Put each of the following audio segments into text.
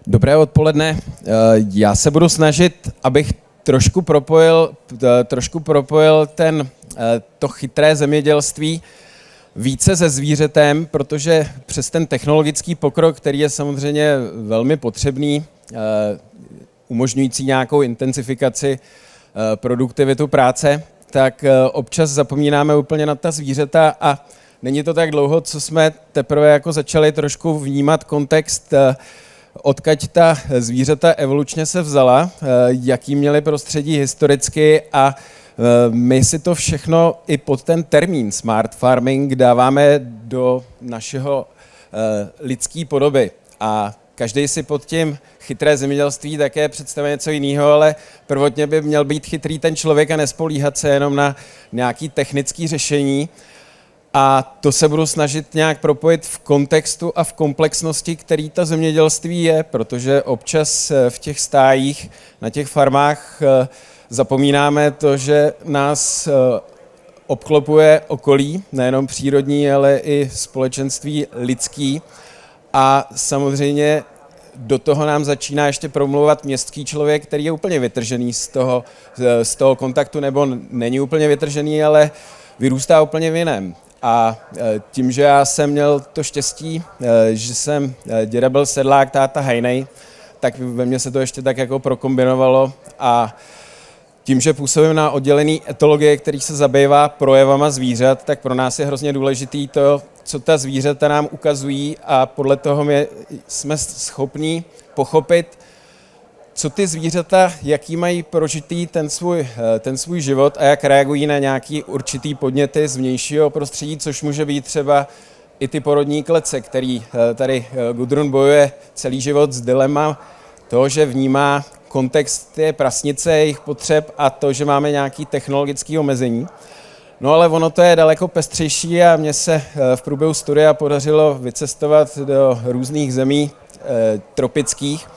Dobré odpoledne. Já se budu snažit, abych trošku propojil to chytré zemědělství více se zvířetem, protože přes ten technologický pokrok, který je samozřejmě velmi potřebný, umožňující nějakou intenzifikaci produktivitu práce, tak občas zapomínáme úplně na ta zvířata a není to tak dlouho, co jsme teprve jako začali trošku vnímat kontext, odkud ta zvířata evolučně se vzala, jaký měly prostředí historicky a my si to všechno i pod ten termín smart farming dáváme do našeho lidské podoby. A každý si pod tím chytré zemědělství také představuje něco jiného, ale prvotně by měl být chytrý ten člověk a nespolíhat se jenom na nějaké technické řešení. A to se budu snažit nějak propojit v kontextu a v komplexnosti, který to zemědělství je, protože občas v těch stájích, na těch farmách zapomínáme to, že nás obklopuje okolí, nejenom přírodní, ale i společenství lidský. A samozřejmě do toho nám začíná ještě promlouvat městský člověk, který je úplně vytržený z toho kontaktu, nebo není úplně vytržený, ale vyrůstá úplně v jiném. A tím, že já jsem měl to štěstí, že jsem děda byl sedlák, táta hajnej, tak ve mně se to ještě tak jako prokombinovalo a tím, že působím na oddělení etologie, který se zabývá projevama zvířat, tak pro nás je hrozně důležitý to, co ta zvířata nám ukazují a podle toho jsme schopní pochopit, co ty zvířata, jaký mají prožitý ten svůj život a jak reagují na nějaký určitý podněty z vnějšího prostředí, což může být třeba i ty porodní klece, který tady Gudrun bojuje celý život s dilema toho, že vnímá kontext té prasnice, jejich potřeb a to, že máme nějaké technologické omezení. No ale ono to je daleko pestřejší a mně se v průběhu studia podařilo vycestovat do různých zemí tropických,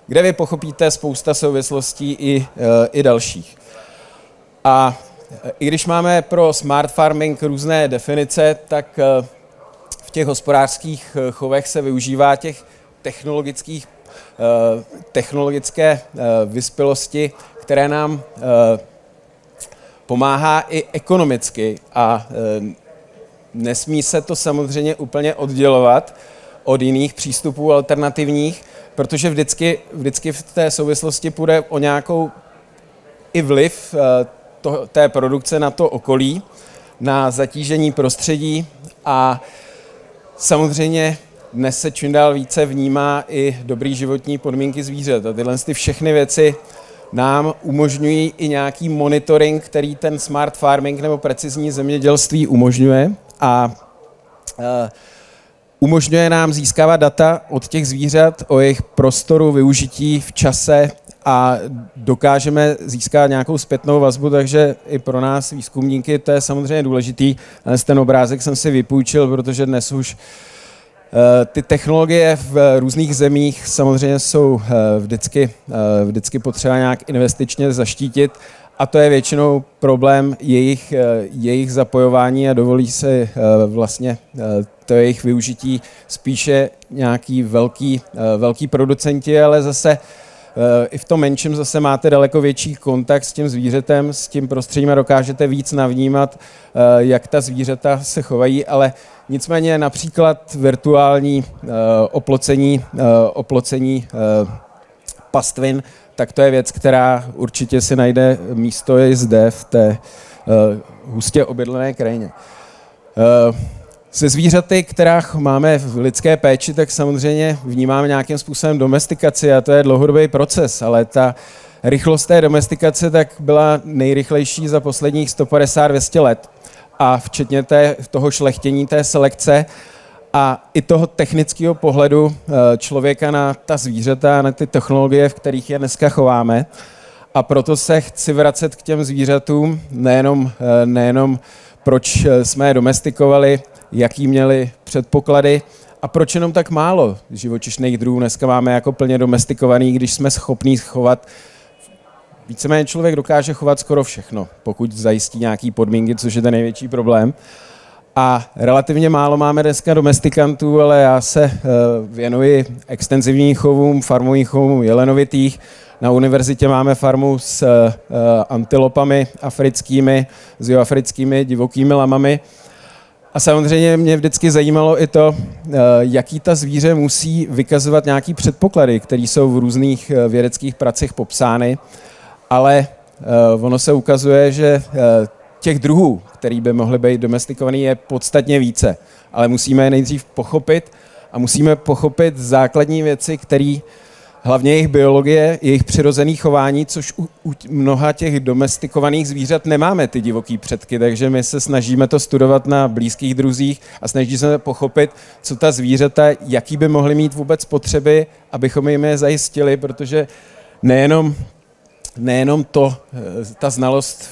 kde vy pochopíte spousta souvislostí i dalších. A i když máme pro smart farming různé definice, tak v těch hospodářských chovech se využívá těch technologické vyspělosti, které nám pomáhá i ekonomicky a nesmí se to samozřejmě úplně oddělovat od jiných přístupů alternativních, protože vždycky v té souvislosti půjde o nějakou i vliv té produkce na to okolí, na zatížení prostředí a samozřejmě dnes se čím dál více vnímá i dobrý životní podmínky zvířat. A tyhle všechny věci nám umožňují i nějaký monitoring, který ten smart farming nebo precizní zemědělství umožňuje a umožňuje nám získávat data od těch zvířat o jejich prostoru, využití v čase a dokážeme získat nějakou zpětnou vazbu, takže i pro nás výzkumníky to je samozřejmě důležitý. Ten obrázek jsem si vypůjčil, protože dnes už ty technologie v různých zemích samozřejmě jsou vždycky potřeba nějak investičně zaštítit a to je většinou problém jejich zapojování a dovolí se vlastně to jejich využití spíše nějaký velký producenti, ale zase i v tom menším zase máte daleko větší kontakt s tím zvířetem, s tím prostředím a dokážete víc navnímat, jak ta zvířata se chovají, ale nicméně například virtuální oplocení pastvin, tak to je věc, která určitě si najde místo i zde v té hustě obydlené krajině. Se zvířaty, kterých máme v lidské péči, tak samozřejmě vnímáme nějakým způsobem domestikaci a to je dlouhodobý proces, ale ta rychlost té domestikace tak byla nejrychlejší za posledních 150-200 let a včetně toho šlechtění, té selekce a i toho technického pohledu člověka na ta zvířata, na ty technologie, v kterých je dneska chováme. A proto se chci vracet k těm zvířatům, nejenom proč jsme je domestikovali, jaký měli předpoklady a proč jenom tak málo živočišných druhů dneska máme jako plně domestikovaný, když jsme schopní chovat. Víceméně člověk dokáže chovat skoro všechno, pokud zajistí nějaké podmínky, což je ten největší problém. A relativně málo máme dneska domestikantů, ale já se věnuji extenzivním chovům, farmovým chovům jelenovitých. Na univerzitě máme farmu s antilopami africkými, s jihoafrickými divokými lamami. A samozřejmě mě vždycky zajímalo i to, jaký ta zvíře musí vykazovat nějaký předpoklady, které jsou v různých vědeckých pracích popsány, ale ono se ukazuje, že těch druhů, který by mohly být domestikovaný, je podstatně více. Ale musíme je nejdřív pochopit a musíme pochopit základní věci, které hlavně jejich biologie, jejich přirozené chování, což u mnoha těch domestikovaných zvířat nemáme ty divoký předky, takže my se snažíme to studovat na blízkých druzích a snažíme se pochopit, co ta zvířata, jaký by mohly mít vůbec potřeby, abychom jim je zajistili, protože nejenom ta znalost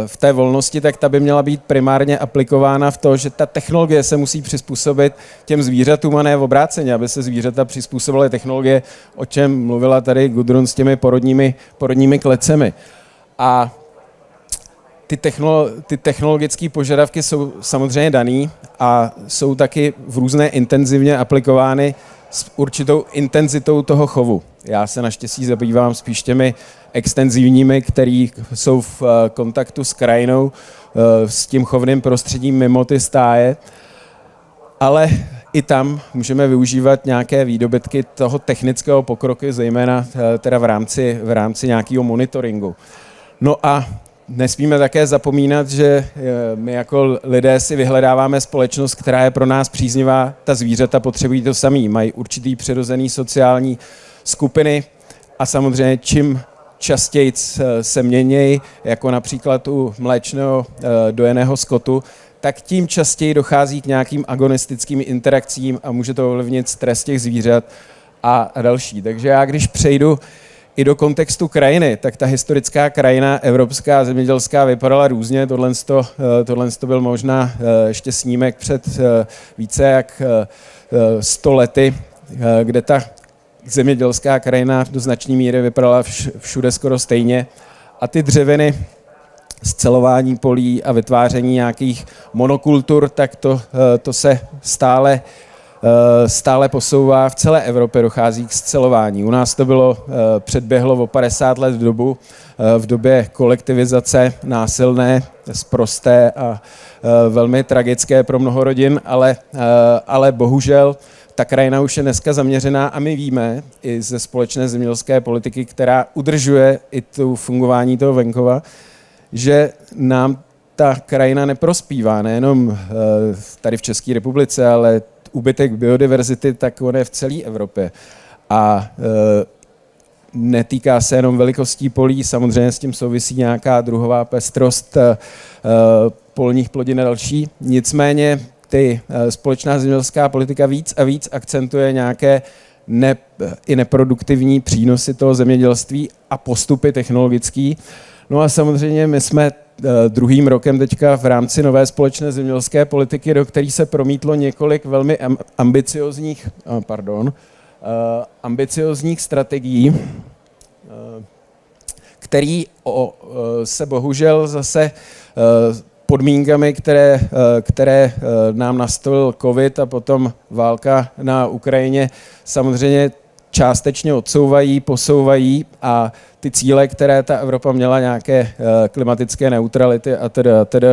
v té volnosti, tak ta by měla být primárně aplikována v to, že ta technologie se musí přizpůsobit těm zvířatům a ne v obráceně, aby se zvířata přizpůsobovaly technologie, o čem mluvila tady Gudrun s těmi porodními klecemi. A ty technologické požadavky jsou samozřejmě daný a jsou taky v různé intenzivně aplikovány s určitou intenzitou toho chovu. Já se naštěstí zabývám spíš těmi extenzivními, který jsou v kontaktu s krajinou, s tím chovným prostředím mimo ty stáje, ale i tam můžeme využívat nějaké výdobytky toho technického pokroku, zejména teda v rámci nějakého monitoringu. No a nesmíme také zapomínat, že my jako lidé si vyhledáváme společnost, která je pro nás příznivá. Ta zvířata potřebují to samý, mají určitý přirozený sociální skupiny a samozřejmě čím častěji se měnějí, jako například u mléčného dojeného skotu, tak tím častěji dochází k nějakým agonistickým interakcím a může to ovlivnit stres těch zvířat a další. Takže já když přejdu i do kontextu krajiny, tak ta historická krajina evropská zemědělská vypadala různě. Tohle byl možná ještě snímek před více jak 100 lety, kde ta zemědělská krajina do značné míry vypadala všude skoro stejně. A ty dřeviny, scelování polí a vytváření nějakých monokultur, tak to se stále posouvá. V celé Evropě dochází k scelování. U nás to předběhlo o 50 let v době kolektivizace násilné, sprosté a velmi tragické pro mnoho rodin, ale bohužel ta krajina už je dneska zaměřená a my víme i ze společné zemědělské politiky, která udržuje i tu fungování toho venkova, že nám ta krajina neprospívá, nejenom tady v České republice, ale úbytek biodiverzity, tak on je v celé Evropě. A netýká se jenom velikostí polí, samozřejmě s tím souvisí nějaká druhová pestrost polních plodin a další. Nicméně společná zemědělská politika víc a víc akcentuje nějaké i neproduktivní přínosy toho zemědělství a postupy technologický. No a samozřejmě my jsme druhým rokem teďka v rámci nové společné zemědělské politiky, do které se promítlo několik velmi ambiciozních strategií, který se bohužel zase podmínkami, které nám nastolil covid a potom válka na Ukrajině, samozřejmě částečně odsouvají, posouvají a ty cíle, které ta Evropa měla, nějaké klimatické neutrality a tedy,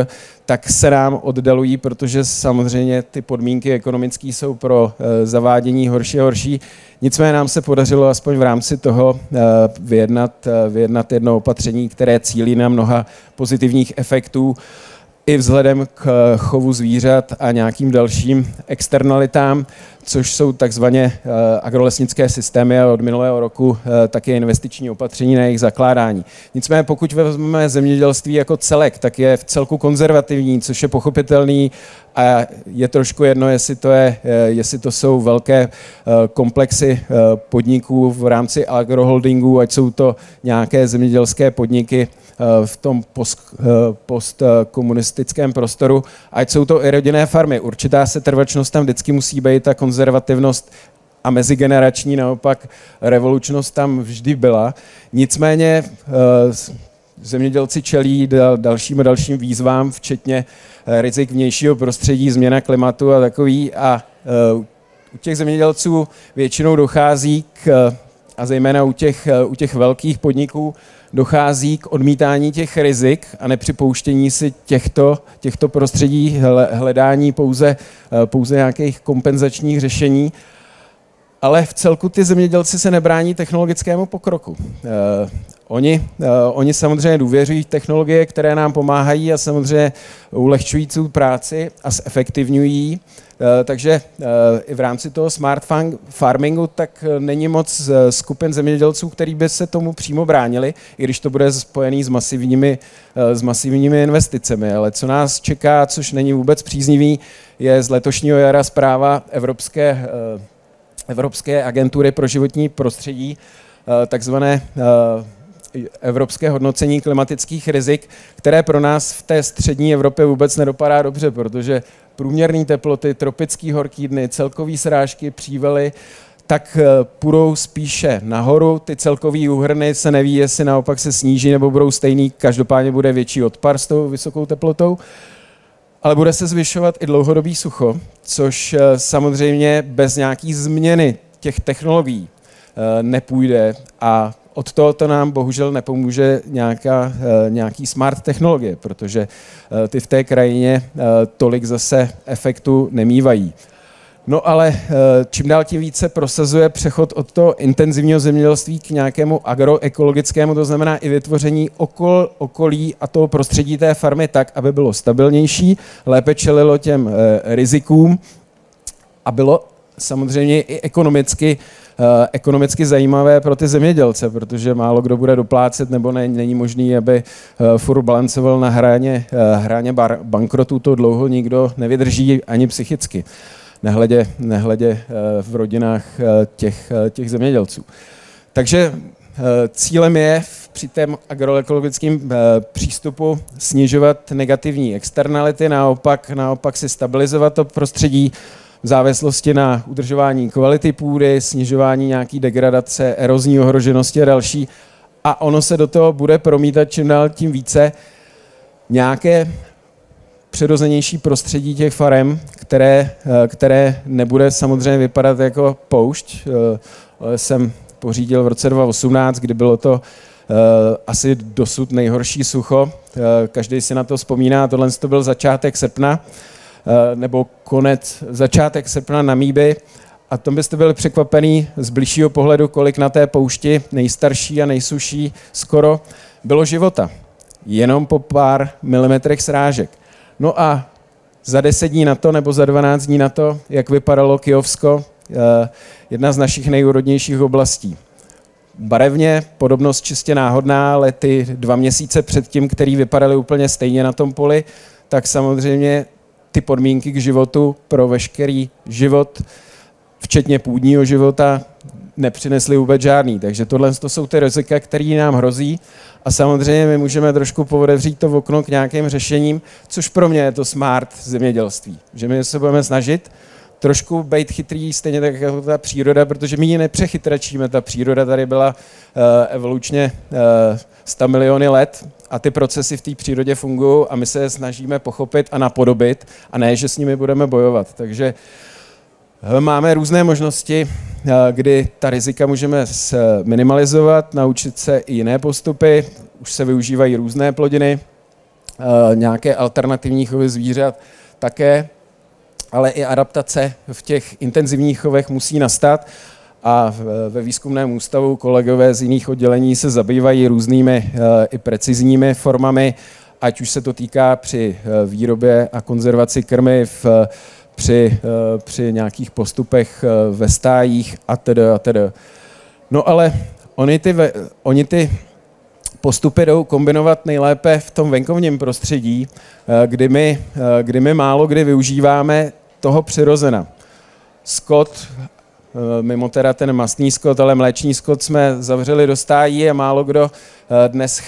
tak se nám oddalují, protože samozřejmě ty podmínky ekonomické jsou pro zavádění horší a horší. Nicméně nám se podařilo aspoň v rámci toho vyjednat jedno opatření, které cílí na mnoha pozitivních efektů, i vzhledem k chovu zvířat a nějakým dalším externalitám, což jsou takzvaně agrolesnické systémy a od minulého roku také investiční opatření na jejich zakládání. Nicméně pokud vezmeme zemědělství jako celek, tak je v celku konzervativní, což je pochopitelný a je trošku jedno, jestli to jsou velké komplexy podniků v rámci agroholdingů, ať jsou to nějaké zemědělské podniky v tom postkomunistickém prostoru, ať jsou to i rodinné farmy. Určitá setrvačnost tam vždycky musí být, a konzervativnost a mezigenerační naopak revolučnost tam vždy byla. Nicméně zemědělci čelí dalším výzvám, včetně rizik vnějšího prostředí, změna klimatu a takový. A u těch zemědělců většinou dochází a zejména u těch velkých podniků, dochází k odmítání těch rizik a nepřipouštění si těchto prostředí, hledání pouze nějakých kompenzačních řešení. Ale v celku ty zemědělci se nebrání technologickému pokroku. Oni samozřejmě důvěřují technologie, které nám pomáhají a samozřejmě ulehčují tu práci a zefektivňují. Takže i v rámci toho smart farmingu tak není moc skupin zemědělců, který by se tomu přímo bránili, i když to bude spojený s masivními investicemi. Ale co nás čeká, což není vůbec příznivý, je z letošního jara zpráva Evropské agentury pro životní prostředí, takzvané evropské hodnocení klimatických rizik, které pro nás v té střední Evropě vůbec nedopadá dobře, protože průměrné teploty, tropické horké dny, celkové srážky, přívaly, tak půjdou spíše nahoru. Ty celkové úhrny se neví, jestli naopak se sníží nebo budou stejný, každopádně bude větší odpar s tou vysokou teplotou. Ale bude se zvyšovat i dlouhodobý sucho, což samozřejmě bez nějaký změny těch technologií nepůjde a od tohoto nám bohužel nepomůže nějaký smart technologie, protože ty v té krajině tolik zase efektu nemívají. No ale čím dál tím více prosazuje přechod od toho intenzivního zemědělství k nějakému agroekologickému, to znamená i vytvoření okolí a toho prostředí té farmy tak, aby bylo stabilnější, lépe čelilo těm rizikům a bylo samozřejmě i ekonomicky zajímavé pro ty zemědělce, protože málo kdo bude doplácet nebo není možný, aby furt balancoval na hraně bankrotu, to dlouho nikdo nevydrží ani psychicky. Nehledě v rodinách těch zemědělců. Takže cílem je při tom agroekologickém přístupu snižovat negativní externality, naopak si stabilizovat to prostředí v závislosti na udržování kvality půdy, snižování nějaký degradace, erozní ohroženosti a další. A ono se do toho bude promítat čím dál tím více nějaké přirozenější prostředí těch farem, které nebude samozřejmě vypadat jako poušť. Jsem pořídil v roce 2018, kdy bylo to asi dosud nejhorší sucho. Každý si na to vzpomíná, tohle to byl začátek srpna, nebo začátek srpna Namíby. A tom byste byli překvapený z bližšího pohledu, kolik na té poušti, nejstarší a nejsuší skoro, bylo života. Jenom po pár milimetrech srážek. No a za 10 dní na to, nebo za 12 dní na to, jak vypadalo Kyjovsko, jedna z našich nejúrodnějších oblastí. Barevně, podobnost čistě náhodná, ale ty 2 měsíce předtím, který vypadaly úplně stejně na tom poli, tak samozřejmě ty podmínky k životu pro veškerý život, včetně půdního života, nepřinesly vůbec žádný. Takže tohle jsou ty rizika, které nám hrozí. A samozřejmě my můžeme trošku pootevřít to okno k nějakým řešením, což pro mě je to smart zemědělství. Že my se budeme snažit trošku být chytrý, stejně tak jako ta příroda, protože my ji nepřechytračíme. Ta příroda tady byla evolučně 100 miliony let a ty procesy v té přírodě fungují a my se je snažíme pochopit a napodobit a ne, že s nimi budeme bojovat. Takže máme různé možnosti, kdy ta rizika můžeme minimalizovat, naučit se i jiné postupy, už se využívají různé plodiny, nějaké alternativní chovy zvířat také, ale i adaptace v těch intenzivních chovech musí nastat a ve výzkumném ústavu kolegové z jiných oddělení se zabývají různými i precizními formami, ať už se to týká při výrobě a konzervaci krmiv, při nějakých postupech ve stájích a tedy. No ale oni ty postupy jdou kombinovat nejlépe v tom venkovním prostředí, kdy my málo kdy využíváme toho přirozena. Skot, mimo teda ten mastný skot, ale mléčný skot jsme zavřeli do stájí a málo kdo dnes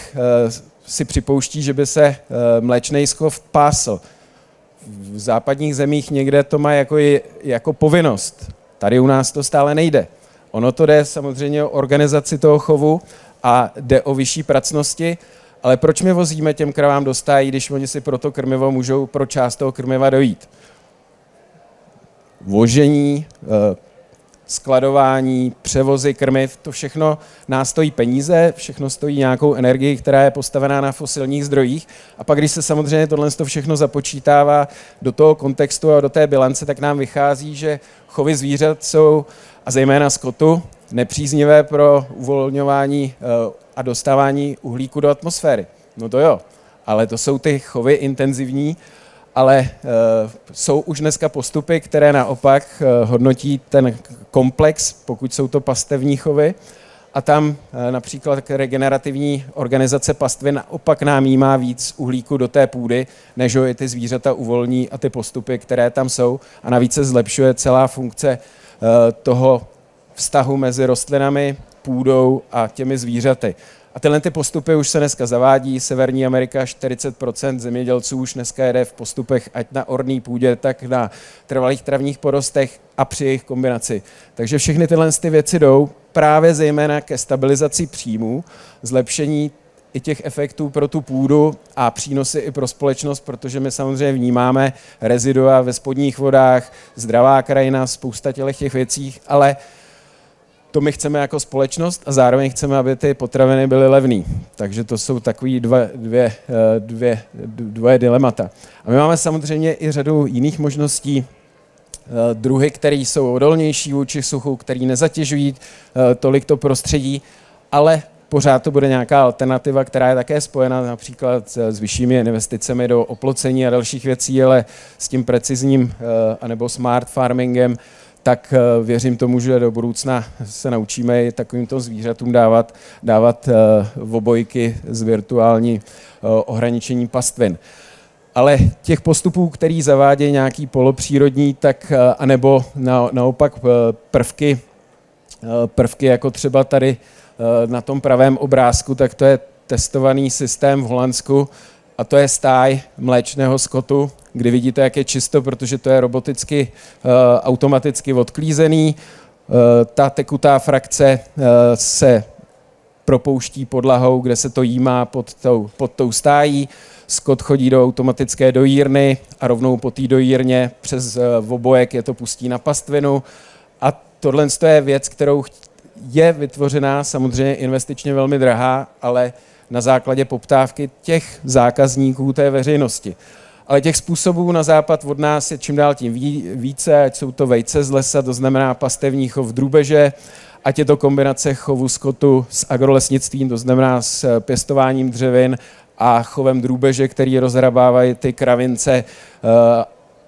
si připouští, že by se mléčný skot pásl. V západních zemích někde to má jako povinnost. Tady u nás to stále nejde. Ono to jde samozřejmě o organizaci toho chovu a jde o vyšší pracnosti, Ale proč my vozíme těm kravám do stájí, když oni si pro to krmivo můžou pro část toho krmiva dojít? Vožení, skladování, převozy krmiv, to všechno nás stojí peníze, všechno stojí nějakou energii, která je postavená na fosilních zdrojích. A pak, když se samozřejmě tohle všechno započítává do toho kontextu a do té bilance, tak nám vychází, že chovy zvířat jsou, a zejména skotu, nepříznivé pro uvolňování a dostávání uhlíku do atmosféry. No to jo, ale to jsou ty chovy intenzivní, ale jsou už dneska postupy, které naopak hodnotí ten komplex, pokud jsou to pastevní chovy. A tam například regenerativní organizace pastvin naopak nám jímá víc uhlíku do té půdy, než ho i ty zvířata uvolní a ty postupy, které tam jsou. A navíc se zlepšuje celá funkce toho vztahu mezi rostlinami, půdou a těmi zvířaty. A tyhle ty postupy už se dneska zavádí. Severní Amerika, 40% zemědělců už dneska jede v postupech ať na orné půdě, tak na trvalých travních porostech a při jejich kombinaci. Takže všechny tyhle ty věci jdou právě zejména ke stabilizaci příjmů, zlepšení i těch efektů pro tu půdu a přínosy i pro společnost, protože my samozřejmě vnímáme rezidua ve spodních vodách, zdravá krajina, spousta těch věcí, ale to my chceme jako společnost a zároveň chceme, aby ty potraviny byly levné. Takže to jsou takový dvoje dilemata. A my máme samozřejmě i řadu jiných možností, druhy, které jsou odolnější vůči suchu, které nezatěžují tolik to prostředí, ale pořád to bude nějaká alternativa, která je také spojena například s vyššími investicemi do oplocení a dalších věcí, ale s tím precizním anebo smart farmingem, tak věřím tomu, že do budoucna se naučíme i takovýmto zvířatům dávat obojky z virtuální ohraničení pastvin. Ale těch postupů, který zavádějí nějaký polopřírodní, tak anebo naopak prvky jako třeba tady na tom pravém obrázku, tak to je testovaný systém v Holandsku a to je stáj mléčného skotu, kdy vidíte, jak je čisto, protože to je roboticky, automaticky odklízený. Ta tekutá frakce se propouští podlahou, kde se to jímá pod tou stájí. Skot chodí do automatické dojírny a rovnou po té dojírně přes obojek je to pustí na pastvinu. A tohle je věc, kterou je vytvořená samozřejmě investičně velmi drahá, ale na základě poptávky těch zákazníků té veřejnosti. Ale těch způsobů na západ od nás je čím dál tím více, ať jsou to vejce z lesa, to znamená pastevní chov drůbeže, ať je to kombinace chovu skotu s agrolesnictvím, to znamená s pěstováním dřevin a chovem drůbeže, který rozhrabávají ty kravince,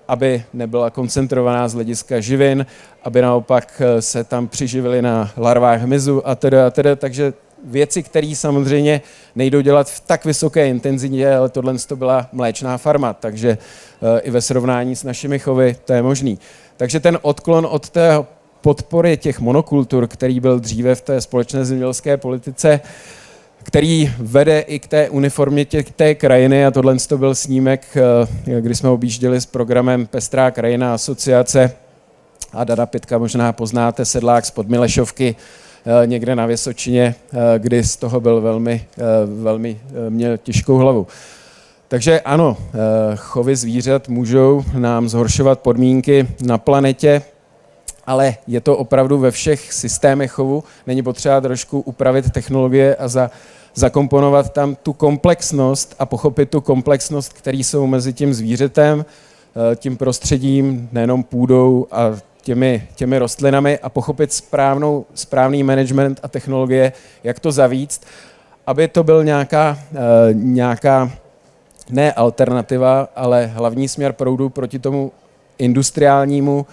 aby nebyla koncentrovaná z hlediska živin, aby naopak se tam přiživili na larvách hmyzu a teda. Takže věci, které samozřejmě nejdou dělat v tak vysoké intenzitě, ale tohle to byla mléčná farma, takže i ve srovnání s našimi chovy to je možný. Takže ten odklon od té podpory těch monokultur, který byl dříve v té společné zemědělské politice, který vede i k té uniformitě té krajiny, a tohle to byl snímek, kdy jsme objížděli s programem Pestrá krajina asociace a Dana Pitka možná poznáte, sedlák z Podmilešovky, někde na Vysočině, kdy z toho byl velmi měl těžkou hlavu. Takže ano, chovy zvířat můžou nám zhoršovat podmínky na planetě, ale je to opravdu ve všech systémech chovu. Není potřeba trošku upravit technologie a zakomponovat tam tu komplexnost a pochopit tu komplexnost, který jsou mezi tím zvířetem, tím prostředím, nejenom půdou a těmi rostlinami a pochopit správný management a technologie, jak to zavíct, aby to byl nějaká ne alternativa, ale hlavní směr proudu proti tomu industriálnímu,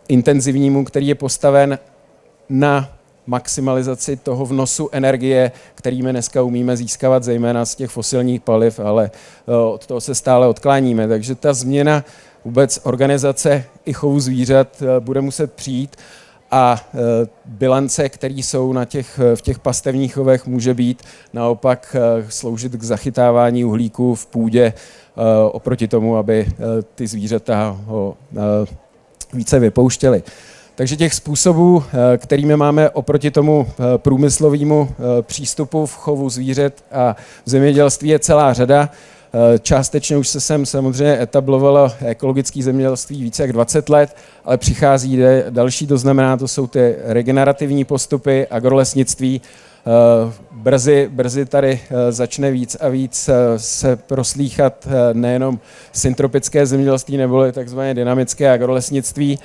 intenzivnímu, který je postaven na maximalizaci toho vnosu energie, který my dneska umíme získávat zejména z těch fosilních paliv, ale od toho se stále odkláníme. Takže ta změna vůbec organizace i chovu zvířat bude muset přijít a bilance, které jsou v těch pastevních chovech, může být naopak sloužit k zachytávání uhlíku v půdě oproti tomu, aby ty zvířata ho více vypouštěly. Takže těch způsobů, kterými máme oproti tomu průmyslovému přístupu v chovu zvířat a v zemědělství, je celá řada. Částečně už se sem samozřejmě etablovalo ekologické zemědělství více jak 20 let, ale přichází další, to znamená, to jsou ty regenerativní postupy, agrolesnictví. Brzy tady začne víc a víc se proslýchat nejenom syntropické zemědělství nebo takzvané dynamické agrolesnictví.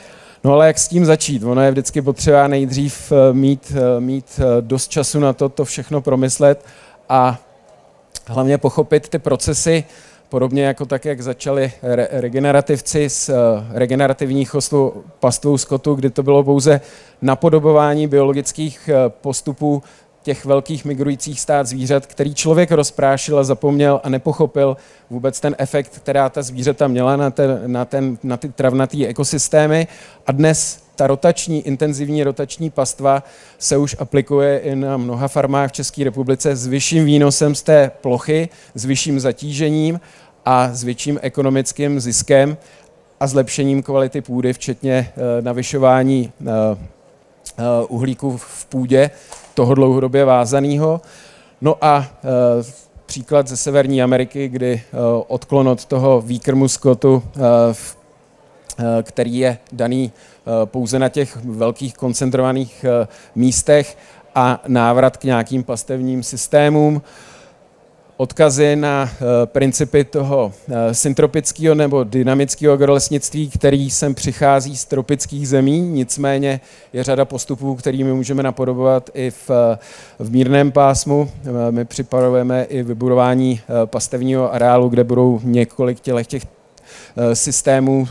No ale jak s tím začít? Ono je vždycky potřeba nejdřív mít dost času na to všechno promyslet a hlavně pochopit ty procesy, podobně jako tak, jak začali regenerativci s regenerativní pastvou skotu, kdy to bylo pouze napodobování biologických postupů těch velkých migrujících stád zvířat, který člověk rozprášil a zapomněl a nepochopil vůbec ten efekt, která ta zvířata měla na ty travnaté ekosystémy. A dnes ta intenzivní rotační pastva se už aplikuje i na mnoha farmách v České republice s vyšším výnosem z té plochy, s vyšším zatížením a s větším ekonomickým ziskem a zlepšením kvality půdy, včetně navyšování uhlíku v půdě, toho dlouhodobě vázaného. No a příklad ze Severní Ameriky, kdy odklon od toho výkrmu skotu, který je daný pouze na těch velkých koncentrovaných místech a návrat k nějakým pastevním systémům, odkazy na principy toho syntropického nebo dynamického agrolesnictví, který sem přichází z tropických zemí, nicméně je řada postupů, kterými můžeme napodobovat i v mírném pásmu. My připravujeme i vybudování pastevního areálu, kde budou několik těch systémů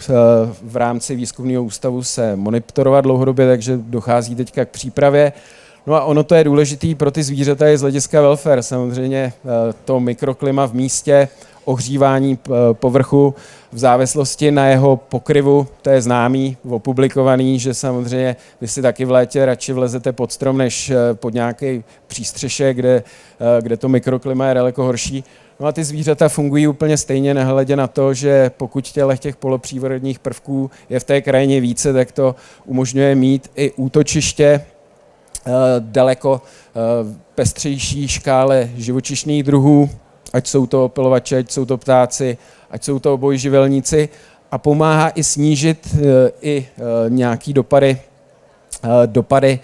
v rámci výzkumného ústavu se monitorovat dlouhodobě, takže dochází teďka k přípravě. No a ono to je důležité pro ty zvířata i z hlediska welfare. Samozřejmě to mikroklima v místě, ohřívání povrchu v závislosti na jeho pokryvu, to je známý, opublikovaný, že samozřejmě vy si taky v létě radši vlezete pod strom, než pod nějaký přístřešek, kde to mikroklima je daleko horší. No a ty zvířata fungují úplně stejně, nehledě na to, že pokud těch polopřírodních prvků je v té krajině více, tak to umožňuje mít i útočiště daleko pestřejší škále živočišných druhů, ať jsou to opylovače, ať jsou to ptáci, ať jsou to obojživelníci, a pomáhá i snížit i nějaký dopady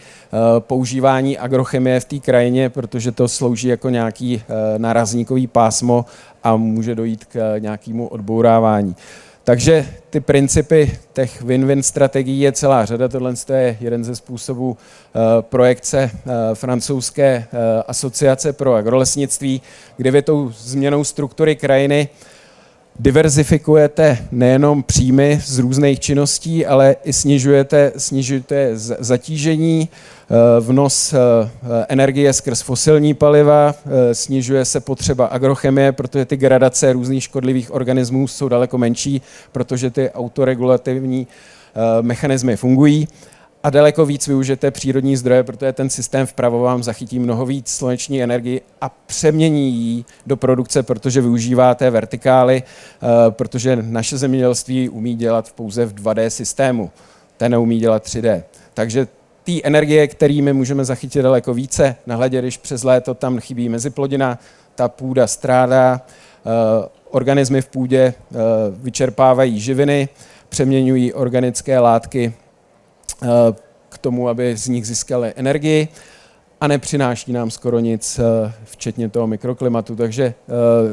používání agrochemie v té krajině, protože to slouží jako nějaký nárazníkový pásmo a může dojít k nějakému odbourávání. Takže ty principy těch win-win strategií je celá řada. Tohle je jeden ze způsobů projekce francouzské asociace pro agrolesnictví, kde vy tou změnou struktury krajiny diverzifikujete nejenom příjmy z různých činností, ale i snižujete zatížení, vnos energie skrz fosilní paliva, snižuje se potřeba agrochemie, protože ty gradace různých škodlivých organismů jsou daleko menší, protože ty autoregulativní mechanismy fungují. A daleko víc využijete přírodní zdroje, protože ten systém vpravo vám zachytí mnoho víc sluneční energii a přemění ji do produkce, protože využívá té vertikály, protože naše zemědělství umí dělat pouze v 2D systému, ten neumí dělat 3D. Takže té energie, kterými můžeme zachytit daleko více, nahledě, když přes léto tam chybí meziplodina, ta půda strádá, organismy v půdě vyčerpávají živiny, přeměňují organické látky k tomu, aby z nich získali energii a nepřináší nám skoro nic, včetně toho mikroklimatu. Takže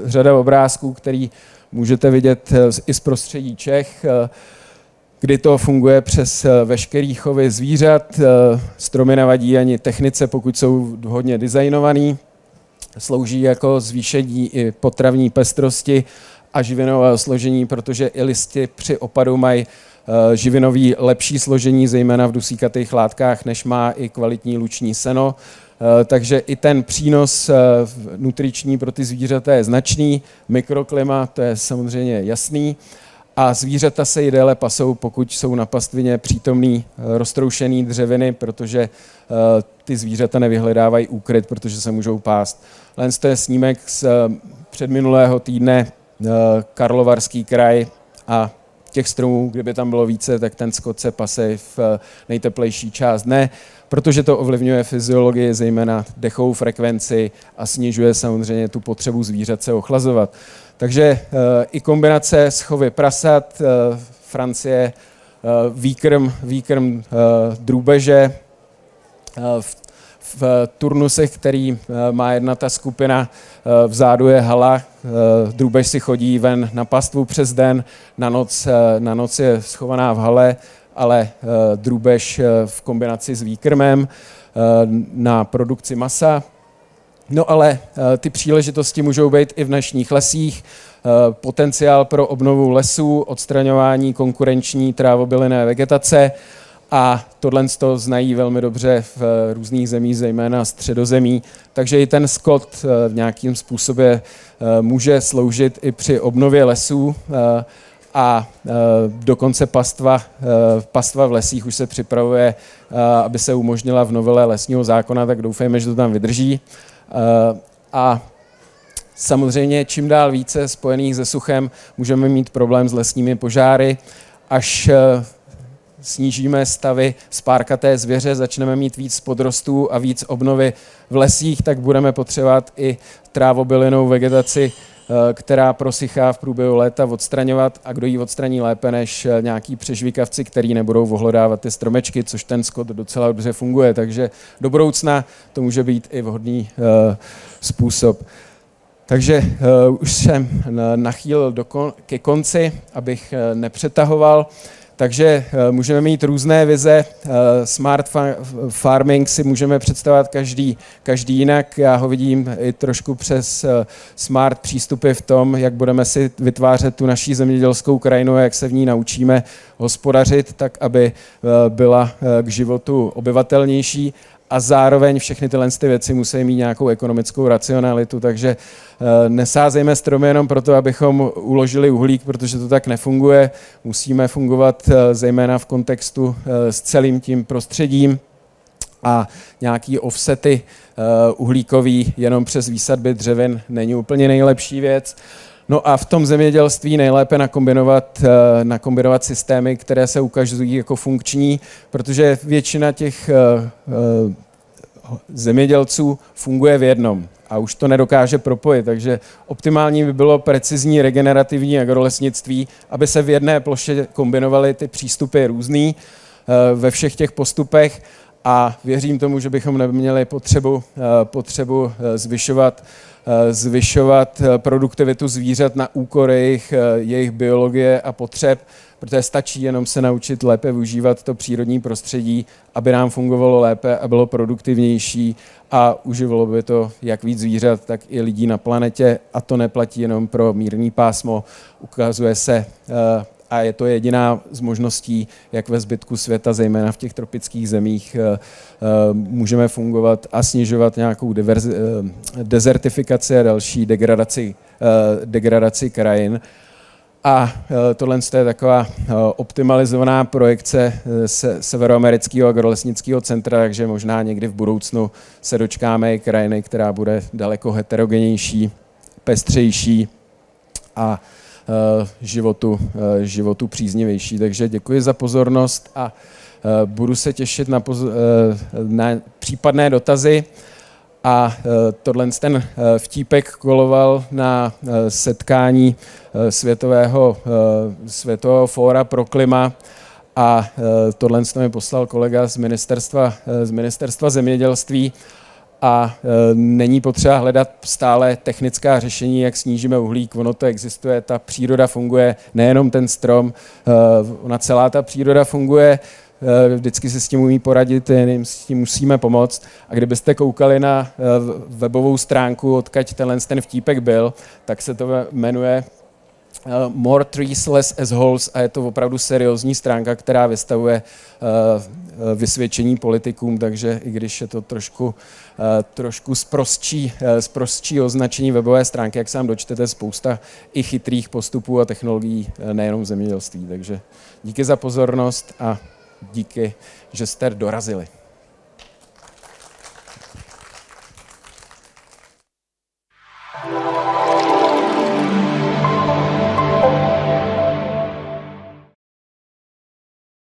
řada obrázků, který můžete vidět i z prostředí Čech, kdy to funguje přes veškerý chovy zvířat. Stromy nevadí ani technice, pokud jsou hodně designovaný. Slouží jako zvýšení i potravní pestrosti a živinového složení, protože i listy při opadu mají živinový lepší složení, zejména v dusíkatých látkách, než má i kvalitní luční seno. Takže i ten přínos nutriční pro ty zvířata je značný. Mikroklima, to je samozřejmě jasný. A zvířata se i déle pasou, pokud jsou na pastvině přítomný roztroušený dřeviny, protože ty zvířata nevyhledávají úkryt, protože se můžou pást. Len to je snímek z předminulého týdne, Karlovarský kraj a těch stromů, kdyby tam bylo více, tak ten skot se pase v nejteplejší část dne, protože to ovlivňuje fyziologii, zejména dechovou frekvenci a snižuje samozřejmě tu potřebu zvířat se ochlazovat. Takže i kombinace s chovy prasat, Francie, výkrm drůbeže, v turnusech, který má jedna ta skupina, vzadu je hala, drůbež si chodí ven na pastvu přes den, na noc je schovaná v hale, ale drůbež v kombinaci s výkrmem na produkci masa. No ale ty příležitosti můžou být i v dnešních lesích, potenciál pro obnovu lesů, odstraňování konkurenční trávobylinné vegetace, a tohle to znají velmi dobře v různých zemích, zejména Středozemí. Takže i ten skot v nějakým způsobě může sloužit i při obnově lesů a dokonce pastva v lesích už se připravuje, aby se umožnila v novele lesního zákona, tak doufejme, že to tam vydrží. A samozřejmě čím dál více spojených se suchem můžeme mít problém s lesními požáry, až snížíme stavy spárkaté zvěře, začneme mít víc podrostů a víc obnovy v lesích, tak budeme potřebovat i trávobylinnou vegetaci, která prosychá v průběhu léta, odstraňovat, a kdo ji odstraní lépe než nějaký přežvíkavci, který nebudou ohlodávat ty stromečky, což ten skot docela dobře funguje, takže do budoucna to může být i vhodný způsob. Takže už jsem nachýlil ke konci, abych nepřetahoval. Takže můžeme mít různé vize, smart farming si můžeme představovat každý jinak. Já ho vidím i trošku přes smart přístupy v tom, jak budeme si vytvářet tu naší zemědělskou krajinu a jak se v ní naučíme hospodařit, tak aby byla k životu obyvatelnější. A zároveň všechny tyhle věci musí mít nějakou ekonomickou racionalitu, takže nesázejme stromy jenom proto, abychom uložili uhlík, protože to tak nefunguje. Musíme fungovat zejména v kontextu s celým tím prostředím a nějaký offsety uhlíkový jenom přes výsadby dřevin není úplně nejlepší věc. No a v tom zemědělství nejlépe nakombinovat systémy, které se ukazují jako funkční, protože většina těch zemědělců funguje v jednom a už to nedokáže propojit, takže optimální by bylo precizní regenerativní agrolesnictví, aby se v jedné ploše kombinovaly ty přístupy různý ve všech těch postupech, a věřím tomu, že bychom neměli potřebu zvyšovat produktivitu zvířat na úkor jejich biologie a potřeb, protože stačí jenom se naučit lépe využívat to přírodní prostředí, aby nám fungovalo lépe a bylo produktivnější a uživilo by to jak víc zvířat, tak i lidí na planetě, a to neplatí jenom pro mírný pásmo. Ukazuje se, a je to jediná z možností, jak ve zbytku světa, zejména v těch tropických zemích, můžeme fungovat a snižovat nějakou dezertifikaci a další degradaci krajin. A tohle je taková optimalizovaná projekce Severoamerického agrolesnického centra, takže možná někdy v budoucnu se dočkáme i krajiny, která bude daleko heterogenější, pestřejší a životu příznivější. Takže děkuji za pozornost a budu se těšit na případné dotazy. A tohle ten vtípek koloval na setkání Světového fóra pro klima, a tohle mi poslal kolega z ministerstva zemědělství. A není potřeba hledat stále technická řešení, jak snížíme uhlík. Ono to existuje, ta příroda funguje, nejenom ten strom, ona celá ta příroda funguje, vždycky si s tím umí poradit, jen s tím musíme pomoct. A kdybyste koukali na webovou stránku, odkud ten vtípek byl, tak se to jmenuje More Trees, Less Assholes, a je to opravdu seriózní stránka, která vystavuje vysvědčení politikům, takže i když je to trošku sprostší označení webové stránky, jak se tam dočtete spousta i chytrých postupů a technologií, nejenom v zemědělství. Takže díky za pozornost a díky, že jste dorazili.